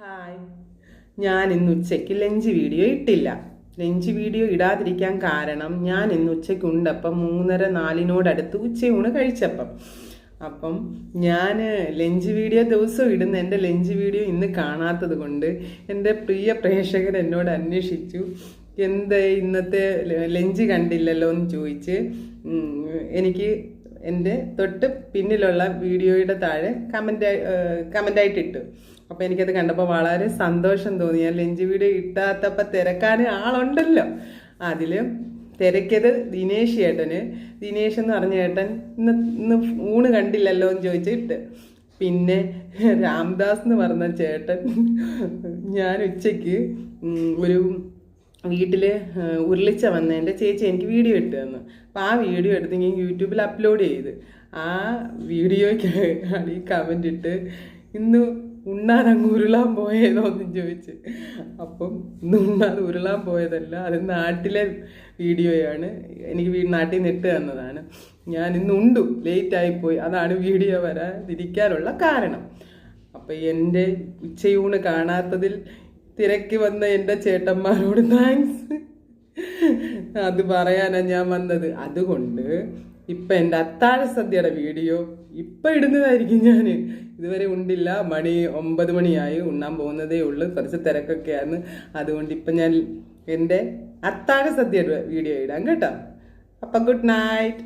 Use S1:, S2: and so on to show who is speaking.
S1: Hi, ഞാൻ ഇന്ന് ഉച്ചയ്ക്ക് ലഞ്ച് വീഡിയോ ഇട്ടില്ല. ലഞ്ച് വീഡിയോ ഇടാതിരിക്കാൻ കാരണം ഞാൻ ഇന്ന് ഉച്ചയ്ക്ക് ഉണ്ടപ്പം 3:30-4 ഉച്ചയൂണ് കഴിച്ചപ്പം ഞാൻ ലഞ്ച് വീഡിയോ ദിവസവും ഇടുന്ന എൻ്റെ ലഞ്ച് വീഡിയോ ഇന്ന് കാണാത്തത് കൊണ്ട് എൻ്റെ പ്രിയ പ്രേക്ഷകർ എന്നോട് അന്വേഷിച്ചു, എന്താ ഇന്നത്തെ ലഞ്ച് കണ്ടില്ലല്ലോ എന്ന് ചോദിച്ച് എനിക്ക് എൻ്റെ തൊട്ട് പിന്നിലുള്ള വീഡിയോയുടെ താഴെ കമൻ്റായിട്ട് ഇട്ടു. അപ്പോൾ എനിക്കത് കണ്ടപ്പോൾ വളരെ സന്തോഷം തോന്നി. ഞാൻ ലഞ്ച് വീഡിയോ ഇട്ടാത്തപ്പോൾ തിരക്കാൻ ആളുണ്ടല്ലോ. അതിൽ തിരക്കിയത് ദിനേശ് എന്ന് പറഞ്ഞ ചേട്ടൻ ഇന്ന് ഊണ് കണ്ടില്ലല്ലോ എന്ന് ചോദിച്ചിട്ട്, പിന്നെ രാംദാസ് എന്ന് പറഞ്ഞ ചേട്ടൻ ഞാൻ ഉച്ചയ്ക്ക് ഒരു വീട്ടിൽ ഉരുളിച്ച വന്നതിൻ്റെ ചേച്ചി എനിക്ക് വീഡിയോ ഇട്ട് തന്നു. അപ്പോൾ ആ വീഡിയോ എടുത്ത് ഞാൻ യൂട്യൂബിൽ അപ്ലോഡ് ചെയ്ത് ആ വീഡിയോയ്ക്ക് ഈ കമൻ്റ് ഇട്ട്, ഇന്ന് ഉണ്ണാനങ്ങ് ഉരുളാൻ പോയതോ എന്ന് ചോദിച്ച്. അപ്പം ഇന്ന് ഉണ്ണാതെ ഉരുളാൻ പോയതല്ല, അത് നാട്ടിലെ വീഡിയോയാണ്. എനിക്ക് നാട്ടിൽ നിന്ന് ഇട്ട് തന്നതാണ്. ഞാൻ ഇന്ന് ഉണ്ടു, ലേറ്റായിപ്പോയി, അതാണ് വീഡിയോ വരാതിരിക്കാനുള്ള കാരണം. അപ്പം എൻ്റെ ഉച്ചയൂണ് കാണാത്തതിൽ തിരക്കി വന്ന എൻ്റെ ചേട്ടന്മാരോട് താങ്ക്സ്, അത് പറയാനാണ് ഞാൻ വന്നത്. അതുകൊണ്ട് ഇപ്പം എൻ്റെ അത്താഴ സദ്യയുടെ വീഡിയോ ഇപ്പം ഇടുന്നതായിരിക്കും. ഞാൻ ഇതുവരെ ഉണ്ടില്ല, 9 മണിയായി, ഉണ്ണാൻ പോകുന്നതേ ഉള്ളൂ, കുറച്ച് തിരക്കൊക്കെയാണ്. അതുകൊണ്ട് ഇപ്പം ഞാൻ എൻ്റെ അത്താഴ സദ്യയുടെ വീഡിയോ ഇടാം കേട്ടോ. അപ്പം ഗുഡ് നൈറ്റ്.